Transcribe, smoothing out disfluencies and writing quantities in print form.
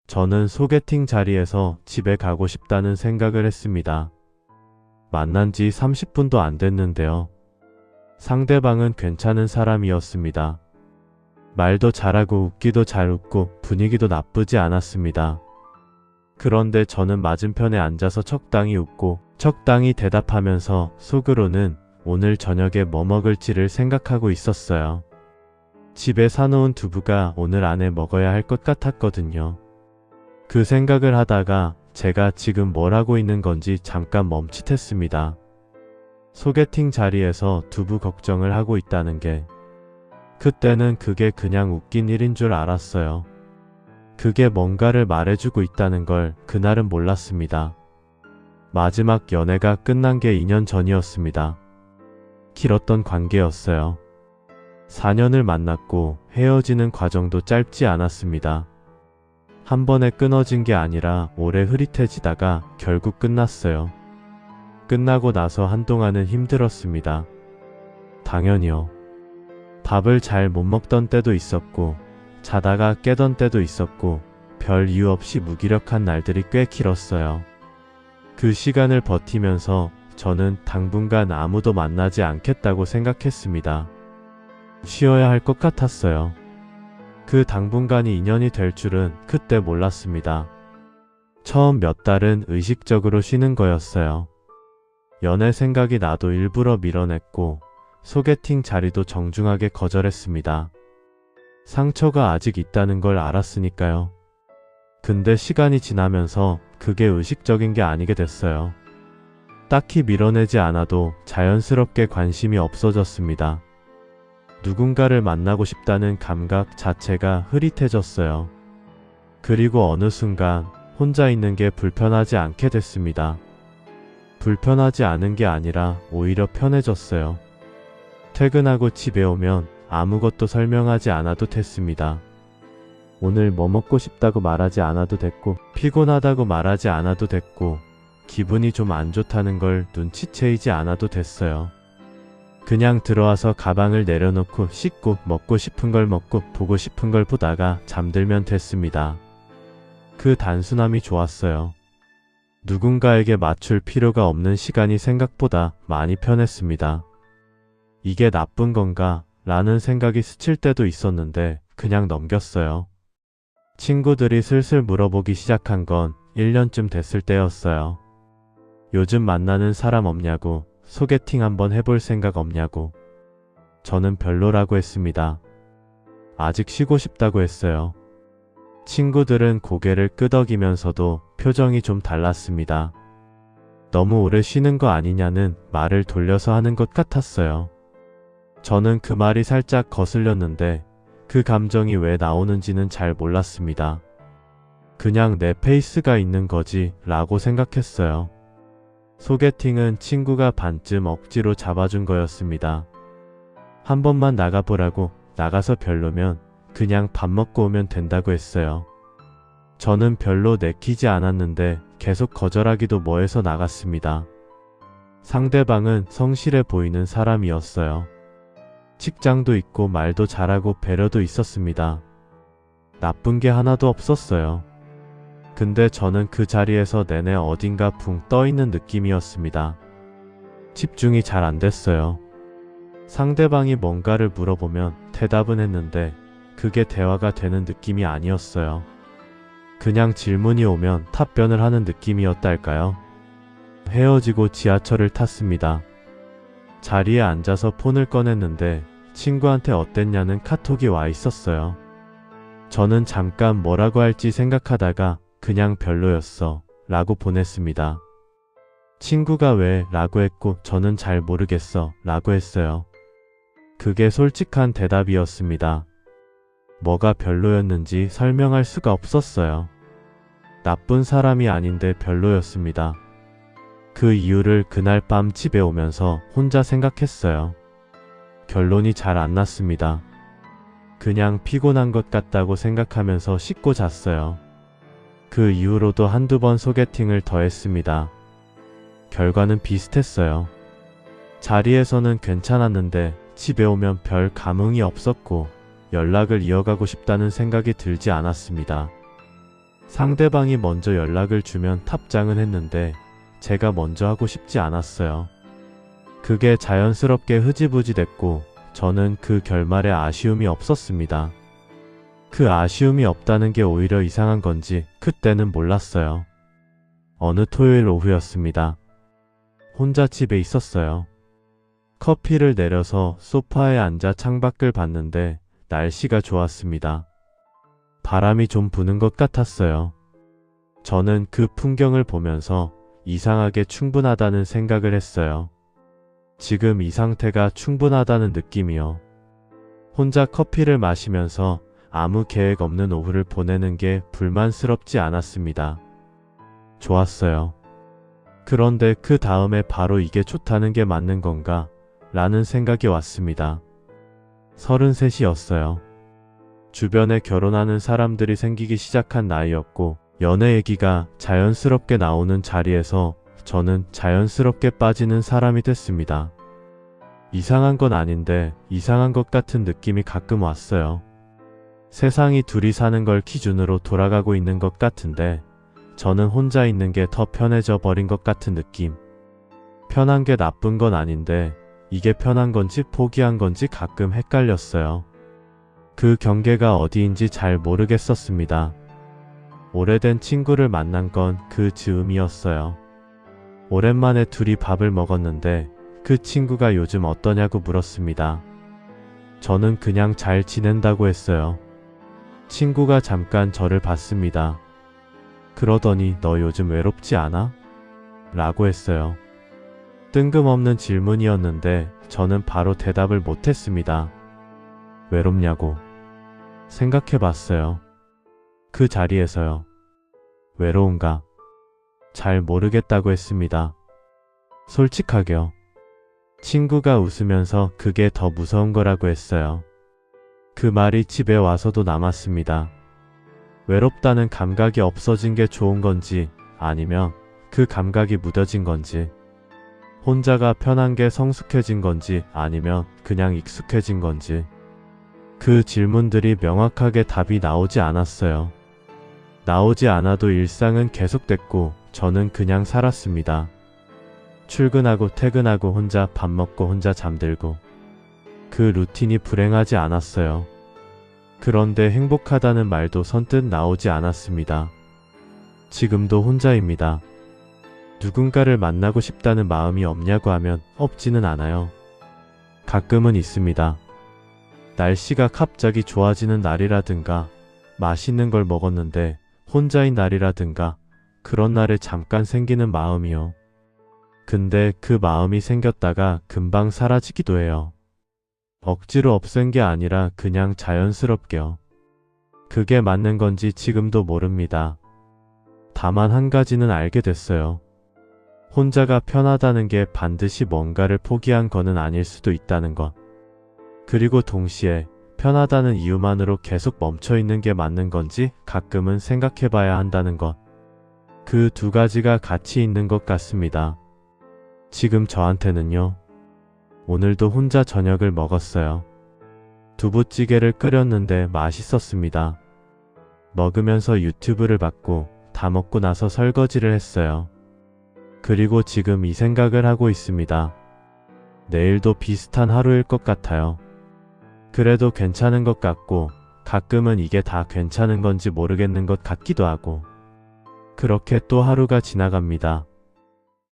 저는 소개팅 자리에서 집에 가고 싶다는 생각을 했습니다. 만난 지 30분도 안 됐는데요. 상대방은 괜찮은 사람이었습니다. 말도 잘하고 웃기도 잘 웃고 분위기도 나쁘지 않았습니다. 그런데 저는 맞은편에 앉아서 적당히 웃고 적당히 대답하면서 속으로는 오늘 저녁에 뭐 먹을지를 생각하고 있었어요. 집에 사놓은 두부가 오늘 안에 먹어야 할 것 같았거든요. 그 생각을 하다가 제가 지금 뭘 하고 있는 건지 잠깐 멈칫했습니다. 소개팅 자리에서 두부 걱정을 하고 있다는 게, 그때는 그게 그냥 웃긴 일인 줄 알았어요. 그게 뭔가를 말해주고 있다는 걸 그날은 몰랐습니다. 마지막 연애가 끝난 게 2년 전이었습니다. 길었던 관계였어요. 4년을 만났고 헤어지는 과정도 짧지 않았습니다. 한 번에 끊어진 게 아니라 오래 흐릿해지다가 결국 끝났어요. 끝나고 나서 한동안은 힘들었습니다. 당연히요. 밥을 잘 못 먹던 때도 있었고 자다가 깨던 때도 있었고 별 이유 없이 무기력한 날들이 꽤 길었어요. 그 시간을 버티면서 저는 당분간 아무도 만나지 않겠다고 생각했습니다. 쉬어야 할 것 같았어요. 그 당분간이 인연이 될 줄은 그때 몰랐습니다. 처음 몇 달은 의식적으로 쉬는 거였어요. 연애 생각이 나도 일부러 밀어냈고 소개팅 자리도 정중하게 거절했습니다. 상처가 아직 있다는 걸 알았으니까요. 근데 시간이 지나면서 그게 의식적인 게 아니게 됐어요. 딱히 밀어내지 않아도 자연스럽게 관심이 없어졌습니다. 누군가를 만나고 싶다는 감각 자체가 흐릿해졌어요. 그리고 어느 순간 혼자 있는 게 불편하지 않게 됐습니다. 불편하지 않은 게 아니라 오히려 편해졌어요. 퇴근하고 집에 오면 아무것도 설명하지 않아도 됐습니다. 오늘 뭐 먹고 싶다고 말하지 않아도 됐고, 피곤하다고 말하지 않아도 됐고, 기분이 좀 안 좋다는 걸 눈치채이지 않아도 됐어요. 그냥 들어와서 가방을 내려놓고 씻고 먹고 싶은 걸 먹고 보고 싶은 걸 보다가 잠들면 됐습니다. 그 단순함이 좋았어요. 누군가에게 맞출 필요가 없는 시간이 생각보다 많이 편했습니다. 이게 나쁜 건가? 라는 생각이 스칠 때도 있었는데 그냥 넘겼어요. 친구들이 슬슬 물어보기 시작한 건 1년쯤 됐을 때였어요. 요즘 만나는 사람 없냐고, 소개팅 한번 해볼 생각 없냐고. 저는 별로라고 했습니다. 아직 쉬고 싶다고 했어요. 친구들은 고개를 끄덕이면서도 표정이 좀 달랐습니다. 너무 오래 쉬는 거 아니냐는 말을 돌려서 하는 것 같았어요. 저는 그 말이 살짝 거슬렸는데 그 감정이 왜 나오는지는 잘 몰랐습니다. 그냥 내 페이스가 있는 거지 라고 생각했어요. 소개팅은 친구가 반쯤 억지로 잡아준 거였습니다. 한 번만 나가보라고, 나가서 별로면 그냥 밥 먹고 오면 된다고 했어요. 저는 별로 내키지 않았는데 계속 거절하기도 뭐해서 나갔습니다. 상대방은 성실해 보이는 사람이었어요. 직장도 있고 말도 잘하고 배려도 있었습니다. 나쁜 게 하나도 없었어요. 근데 저는 그 자리에서 내내 어딘가 붕 떠있는 느낌이었습니다. 집중이 잘 안 됐어요. 상대방이 뭔가를 물어보면 대답은 했는데 그게 대화가 되는 느낌이 아니었어요. 그냥 질문이 오면 답변을 하는 느낌이었달까요? 헤어지고 지하철을 탔습니다. 자리에 앉아서 폰을 꺼냈는데 친구한테 어땠냐는 카톡이 와 있었어요. 저는 잠깐 뭐라고 할지 생각하다가 그냥 별로였어 라고 보냈습니다. 친구가 왜 라고 했고 저는 잘 모르겠어 라고 했어요. 그게 솔직한 대답이었습니다. 뭐가 별로였는지 설명할 수가 없었어요. 나쁜 사람이 아닌데 별로였습니다. 그 이유를 그날 밤 집에 오면서 혼자 생각했어요. 결론이 잘 안 났습니다. 그냥 피곤한 것 같다고 생각하면서 씻고 잤어요. 그 이후로도 한두 번 소개팅을 더 했습니다. 결과는 비슷했어요. 자리에서는 괜찮았는데 집에 오면 별 감흥이 없었고 연락을 이어가고 싶다는 생각이 들지 않았습니다. 상대방이 먼저 연락을 주면 답장은 했는데 제가 먼저 하고 싶지 않았어요. 그게 자연스럽게 흐지부지 됐고 저는 그 결말에 아쉬움이 없었습니다. 그 아쉬움이 없다는 게 오히려 이상한 건지 그때는 몰랐어요. 어느 토요일 오후였습니다. 혼자 집에 있었어요. 커피를 내려서 소파에 앉아 창밖을 봤는데 날씨가 좋았습니다. 바람이 좀 부는 것 같았어요. 저는 그 풍경을 보면서 이상하게 충분하다는 생각을 했어요. 지금 이 상태가 충분하다는 느낌이요. 혼자 커피를 마시면서 아무 계획 없는 오후를 보내는 게 불만스럽지 않았습니다. 좋았어요. 그런데 그 다음에 바로 이게 좋다는 게 맞는 건가? 라는 생각이 왔습니다. 33이었어요. 주변에 결혼하는 사람들이 생기기 시작한 나이였고 연애 얘기가 자연스럽게 나오는 자리에서 저는 자연스럽게 빠지는 사람이 됐습니다. 이상한 건 아닌데 이상한 것 같은 느낌이 가끔 왔어요. 세상이 둘이 사는 걸 기준으로 돌아가고 있는 것 같은데 저는 혼자 있는 게 더 편해져 버린 것 같은 느낌. 편한 게 나쁜 건 아닌데 이게 편한 건지 포기한 건지 가끔 헷갈렸어요. 그 경계가 어디인지 잘 모르겠었습니다. 오래된 친구를 만난 건 그 즈음이었어요. 오랜만에 둘이 밥을 먹었는데 그 친구가 요즘 어떠냐고 물었습니다. 저는 그냥 잘 지낸다고 했어요. 친구가 잠깐 저를 봤습니다. 그러더니 너 요즘 외롭지 않아? 라고 했어요. 뜬금없는 질문이었는데 저는 바로 대답을 못했습니다. 외롭냐고 생각해봤어요. 그 자리에서요. 외로운가? 잘 모르겠다고 했습니다. 솔직하게요. 친구가 웃으면서 그게 더 무서운 거라고 했어요. 그 말이 집에 와서도 남았습니다. 외롭다는 감각이 없어진 게 좋은 건지 아니면 그 감각이 무뎌진 건지 혼자가 편한 게 성숙해진 건지 아니면 그냥 익숙해진 건지 그 질문들이 명확하게 답이 나오지 않았어요. 나오지 않아도 일상은 계속됐고 저는 그냥 살았습니다. 출근하고 퇴근하고 혼자 밥 먹고 혼자 잠들고 그 루틴이 불행하지 않았어요. 그런데 행복하다는 말도 선뜻 나오지 않았습니다. 지금도 혼자입니다. 누군가를 만나고 싶다는 마음이 없냐고 하면 없지는 않아요. 가끔은 있습니다. 날씨가 갑자기 좋아지는 날이라든가 맛있는 걸 먹었는데 혼자인 날이라든가 그런 날에 잠깐 생기는 마음이요. 근데 그 마음이 생겼다가 금방 사라지기도 해요. 억지로 없앤 게 아니라 그냥 자연스럽게요. 그게 맞는 건지 지금도 모릅니다. 다만 한 가지는 알게 됐어요. 혼자가 편하다는 게 반드시 뭔가를 포기한 거는 아닐 수도 있다는 것. 그리고 동시에 편하다는 이유만으로 계속 멈춰있는 게 맞는 건지 가끔은 생각해봐야 한다는 것. 그 두 가지가 같이 있는 것 같습니다. 지금 저한테는요. 오늘도 혼자 저녁을 먹었어요. 두부찌개를 끓였는데 맛있었습니다. 먹으면서 유튜브를 봤고 다 먹고 나서 설거지를 했어요. 그리고 지금 이 생각을 하고 있습니다. 내일도 비슷한 하루일 것 같아요. 그래도 괜찮은 것 같고 가끔은 이게 다 괜찮은 건지 모르겠는 것 같기도 하고 그렇게 또 하루가 지나갑니다.